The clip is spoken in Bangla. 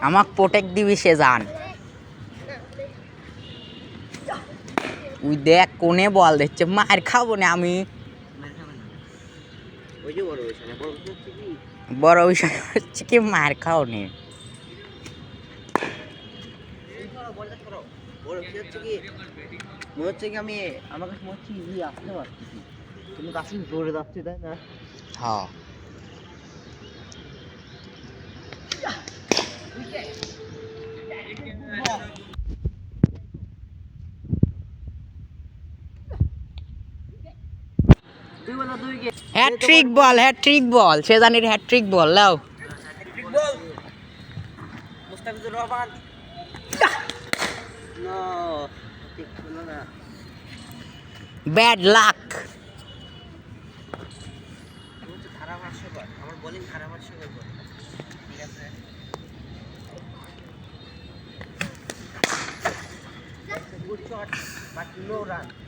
আমাক প্রোটেক্ট দিবি সে জান। ওই দেখ কোনে বল দিচ্ছে, মার খাবো না আমি। বড় বিষয় হচ্ছে কি মার খাও নি। মনে হচ্ছে কি আমি আমার কাছে মনে হচ্ছে ইজি আসতে পারতেছি, কিন্তু কাছে জোরে যাচ্ছে তাই না? হ্যাঁ হ্যাট্রিক বল, হ্যাট্রিক বল, সে জানির হ্যাট্রিক বল লাও। মুস্তাফিজুর রহমান নো ঠিক হলো না। Bad luck. ধারাভাষ্যকর, আমার বোলিং ধারাভাষ্যকর বল। ঠিক আছে, good shot but no run.